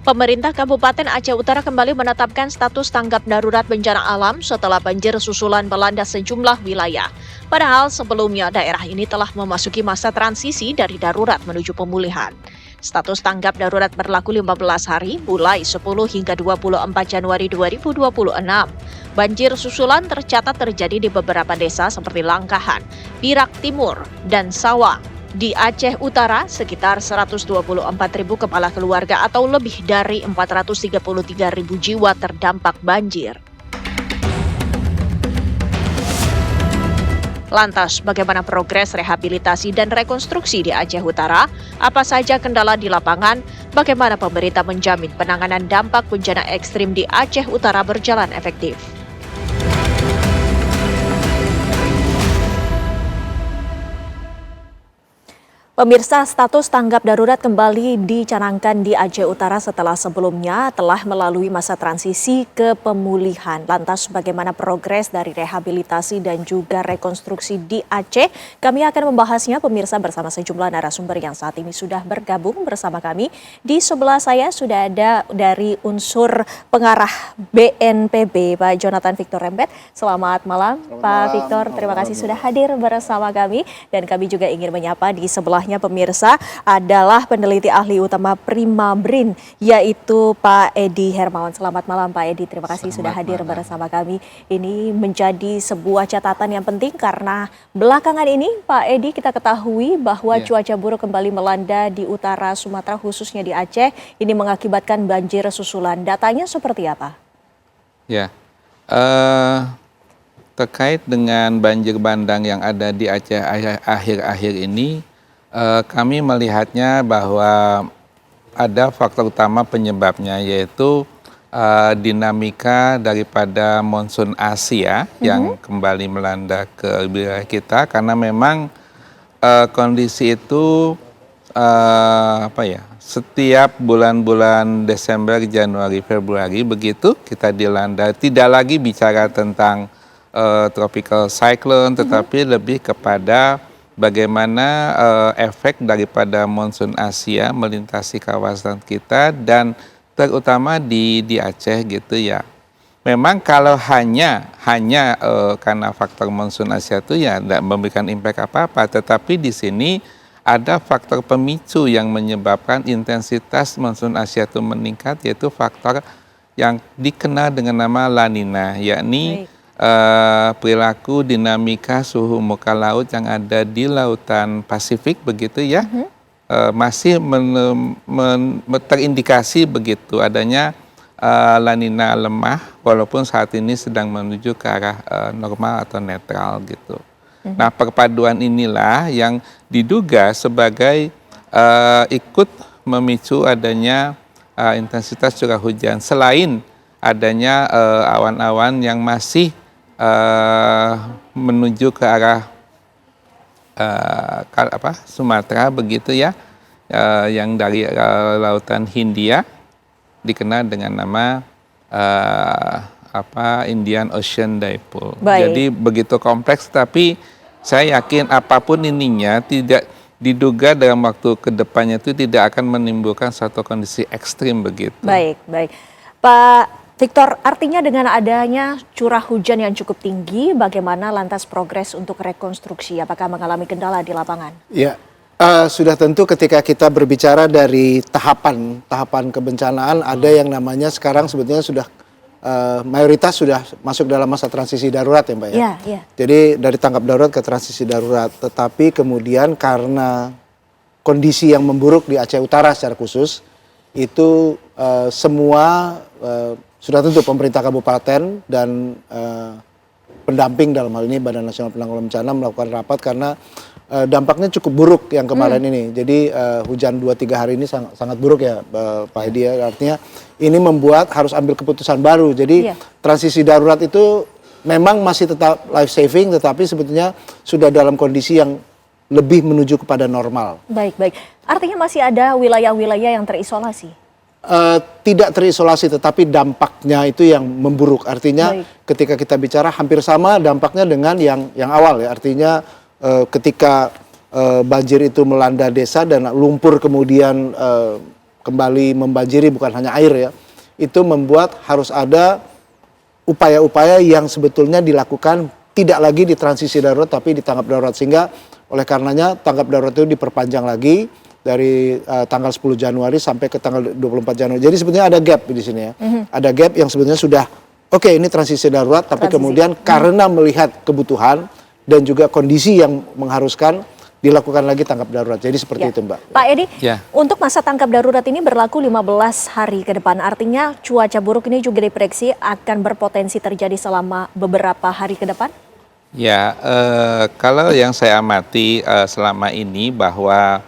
Pemerintah Kabupaten Aceh Utara kembali menetapkan status tanggap darurat bencana alam setelah banjir susulan melanda sejumlah wilayah. Padahal sebelumnya daerah ini telah memasuki masa transisi dari darurat menuju pemulihan. Status tanggap darurat berlaku 15 hari mulai 10 hingga 24 Januari 2026. Banjir susulan tercatat terjadi di beberapa desa seperti Langkahan, Pirak Timur, dan Sawang. Di Aceh Utara, sekitar 124.000 kepala keluarga atau lebih dari 433.000 jiwa terdampak banjir. Lantas, bagaimana progres rehabilitasi dan rekonstruksi di Aceh Utara? Apa saja kendala di lapangan? Bagaimana pemerintah menjamin penanganan dampak bencana ekstrim di Aceh Utara berjalan efektif? Pemirsa, status tanggap darurat kembali dicanangkan di Aceh Utara setelah sebelumnya telah melalui masa transisi ke pemulihan. Lantas bagaimana progres dari rehabilitasi dan juga rekonstruksi di Aceh? Kami akan membahasnya pemirsa bersama sejumlah narasumber yang saat ini sudah bergabung bersama kami. Di sebelah saya sudah ada dari unsur pengarah BNPB, Pak Jonathan Victor Rembet. Selamat malam, Pak Victor. Terima kasih sudah hadir bersama kami. Dan kami juga ingin menyapa di sebelah pemirsa adalah peneliti ahli utama Primabrin, yaitu Pak Edi Hermawan. Selamat malam Pak Edi, terima kasih sudah hadir bersama kami. Ini menjadi sebuah catatan yang penting karena belakangan ini Pak Edi kita ketahui bahwa cuaca buruk kembali melanda di utara Sumatera khususnya di Aceh. Ini mengakibatkan banjir susulan. Datanya seperti apa? Ya, terkait dengan banjir bandang yang ada di Aceh akhir-akhir ini, kami melihatnya bahwa ada faktor utama penyebabnya, yaitu dinamika daripada monsun Asia yang kembali melanda ke wilayah kita, karena memang kondisi itu setiap bulan-bulan Desember, Januari, Februari begitu kita dilanda, tidak lagi bicara tentang tropical cyclone, tetapi lebih kepada bagaimana efek daripada monsun Asia melintasi kawasan kita dan terutama di Aceh gitu ya. Memang kalau hanya karena faktor monsun Asia itu ya tidak memberikan impact apa-apa, tetapi di sini ada faktor pemicu yang menyebabkan intensitas monsun Asia itu meningkat, yaitu faktor yang dikenal dengan nama La Nina, yakni perilaku dinamika suhu muka laut yang ada di lautan Pasifik begitu ya, masih terindikasi begitu adanya La Nina lemah, walaupun saat ini sedang menuju ke arah normal atau netral gitu. Nah, perpaduan inilah yang diduga sebagai ikut memicu adanya intensitas curah hujan, selain adanya awan-awan yang masih menuju ke arah Sumatera begitu ya, yang dari lautan Hindia dikenal dengan nama Indian Ocean Dipole. Jadi begitu kompleks, tapi saya yakin apapun ininya tidak diduga dalam waktu kedepannya itu tidak akan menimbulkan suatu kondisi ekstrim begitu. Baik. Pak Victor, artinya dengan adanya curah hujan yang cukup tinggi, bagaimana lantas progres untuk rekonstruksi? Apakah mengalami kendala di lapangan? Ya, sudah tentu ketika kita berbicara dari tahapan kebencanaan, ada yang namanya sekarang sebetulnya sudah mayoritas sudah masuk dalam masa transisi darurat ya Mbak ya? Iya. Jadi dari tanggap darurat ke transisi darurat, tetapi kemudian karena kondisi yang memburuk di Aceh Utara secara khusus, itu semua sudah tentu pemerintah kabupaten dan pendamping dalam hal ini Badan Nasional Penanggulangan Bencana melakukan rapat karena dampaknya cukup buruk yang kemarin ini. Jadi hujan 2-3 hari ini sangat buruk ya Pak Edi ya. Artinya ini membuat harus ambil keputusan baru. Jadi transisi darurat itu memang masih tetap life saving, tetapi sebetulnya sudah dalam kondisi yang lebih menuju kepada normal. Baik. Artinya masih ada wilayah-wilayah yang terisolasi? Tidak terisolasi, tetapi dampaknya itu yang memburuk. Artinya ketika kita bicara hampir sama dampaknya dengan yang awal ya. Artinya ketika banjir itu melanda desa dan lumpur kemudian kembali membanjiri bukan hanya air ya, itu membuat harus ada upaya-upaya yang sebetulnya dilakukan tidak lagi di transisi darurat tapi di tanggap darurat, sehingga oleh karenanya tanggap darurat itu diperpanjang lagi dari tanggal 10 Januari sampai ke tanggal 24 Januari. Jadi sebetulnya ada gap di sini ya. Ada gap yang sebetulnya sudah oke, ini transisi darurat, tapi kemudian karena melihat kebutuhan dan juga kondisi yang mengharuskan dilakukan lagi tanggap darurat. Jadi seperti itu, Mbak. Pak Edi, Ya. untuk masa tanggap darurat ini berlaku 15 hari ke depan. Artinya cuaca buruk ini juga diprediksi akan berpotensi terjadi selama beberapa hari ke depan? Ya, kalau yang saya amati selama ini bahwa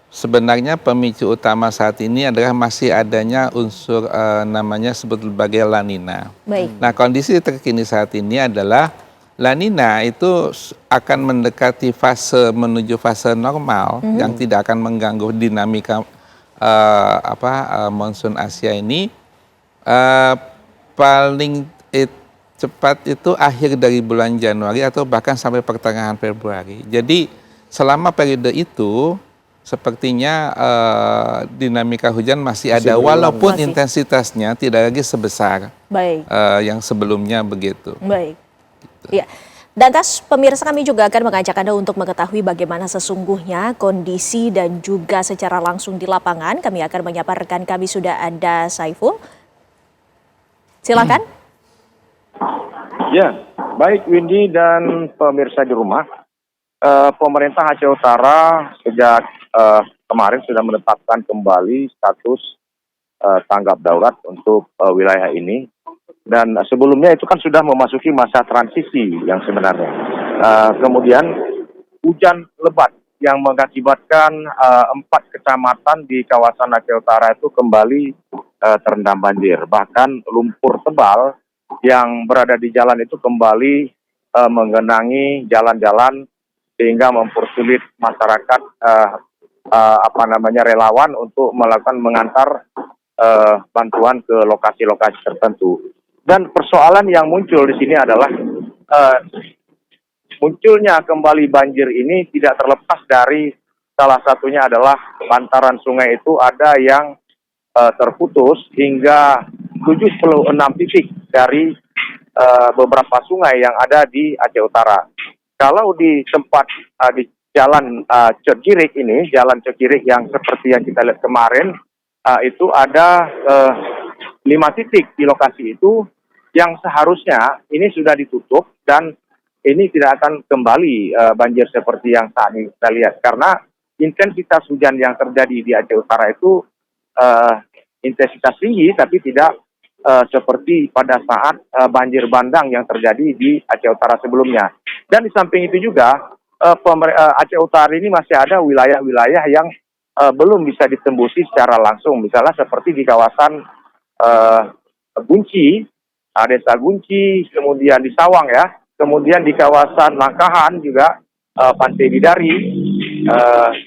sebenarnya pemicu utama saat ini adalah masih adanya unsur namanya sebut sebagai La Nina. Baik. Nah, kondisi terkini saat ini adalah La Nina itu akan mendekati fase menuju fase normal yang tidak akan mengganggu dinamika monsun Asia ini. Paling cepat itu akhir dari bulan Januari atau bahkan sampai pertengahan Februari. Jadi selama periode itu sepertinya dinamika hujan masih ada, walaupun intensitasnya tidak lagi sebesar Baik. yang sebelumnya begitu. Baik. Ya. Dan pemirsa, kami juga akan mengajak Anda untuk mengetahui bagaimana sesungguhnya kondisi dan juga secara langsung di lapangan. Kami akan menyapa rekan kami, sudah ada Saiful. Silakan. Ya, baik Windy dan pemirsa di rumah. Pemerintah Aceh Utara sejak kemarin sudah menetapkan kembali status tanggap darurat untuk wilayah ini. Dan sebelumnya itu kan sudah memasuki masa transisi yang sebenarnya. Kemudian hujan lebat yang mengakibatkan 4 kecamatan di kawasan Aceh Utara itu kembali terendam banjir. Bahkan lumpur tebal yang berada di jalan itu kembali menggenangi jalan-jalan sehingga mempersulit masyarakat relawan untuk melakukan mengantar bantuan ke lokasi-lokasi tertentu. Dan persoalan yang muncul di sini adalah munculnya kembali banjir ini tidak terlepas dari salah satunya adalah bantaran sungai itu ada yang terputus hingga 76 titik dari beberapa sungai yang ada di Aceh Utara. Kalau di tempat di jalan Cekirik ini, jalan Cekirik yang seperti yang kita lihat kemarin, itu ada 5 titik di lokasi itu yang seharusnya ini sudah ditutup dan ini tidak akan kembali banjir seperti yang saat ini kita lihat. Karena intensitas hujan yang terjadi di Aceh Utara itu intensitas tinggi tapi tidak seperti pada saat banjir bandang yang terjadi di Aceh Utara sebelumnya. Dan di samping itu juga Aceh Utara ini masih ada wilayah-wilayah yang belum bisa ditembusi secara langsung. Misalnya seperti di kawasan Gunci, Desa Gunci, kemudian di Sawang ya, kemudian di kawasan Makahan juga Pantai Bidari,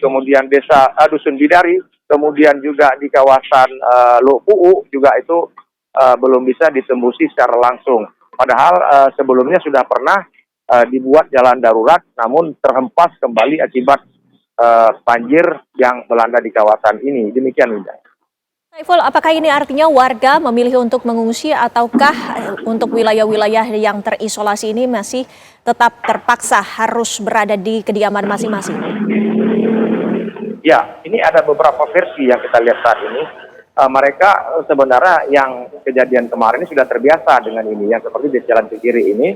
kemudian desa Dusun Bidari, kemudian juga di kawasan Lopuu juga itu belum bisa ditembusi secara langsung. Padahal sebelumnya sudah pernah dibuat jalan darurat, namun terhempas kembali akibat banjir yang melanda di kawasan ini. Demikian, Linda. Saiful, apakah ini artinya warga memilih untuk mengungsi ataukah untuk wilayah-wilayah yang terisolasi ini masih tetap terpaksa harus berada di kediaman masing-masing? Ya, ini ada beberapa versi yang kita lihat saat ini. Mereka sebenarnya yang kejadian kemarin ini sudah terbiasa dengan ini. Yang seperti di Jalan Cikiri ini,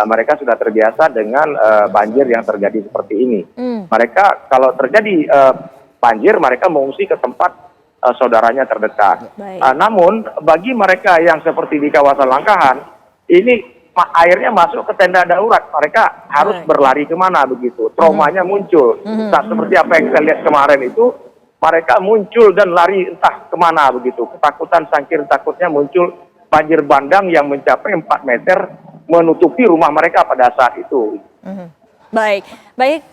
mereka sudah terbiasa dengan banjir yang terjadi seperti ini. Mereka kalau terjadi banjir, mereka mengungsi ke tempat saudaranya terdekat. Namun bagi mereka yang seperti di kawasan Langkahan, ini airnya masuk ke tenda darurat, mereka harus berlari kemana begitu. Traumanya muncul. Seperti apa yang kita lihat kemarin itu, mereka muncul dan lari entah kemana begitu. Ketakutan saking takutnya muncul banjir bandang yang mencapai 4 meter menutupi rumah mereka pada saat itu. Baik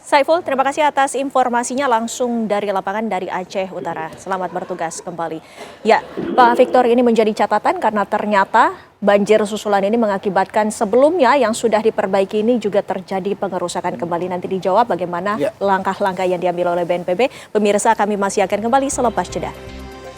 Saiful, terima kasih atas informasinya langsung dari lapangan dari Aceh Utara. Selamat bertugas kembali. Ya, Pak Victor, ini menjadi catatan karena ternyata banjir susulan ini mengakibatkan sebelumnya yang sudah diperbaiki ini juga terjadi pengerusakan kembali. Nanti dijawab bagaimana langkah-langkah yang diambil oleh BNPB. Pemirsa, kami masih akan kembali selepas jeda.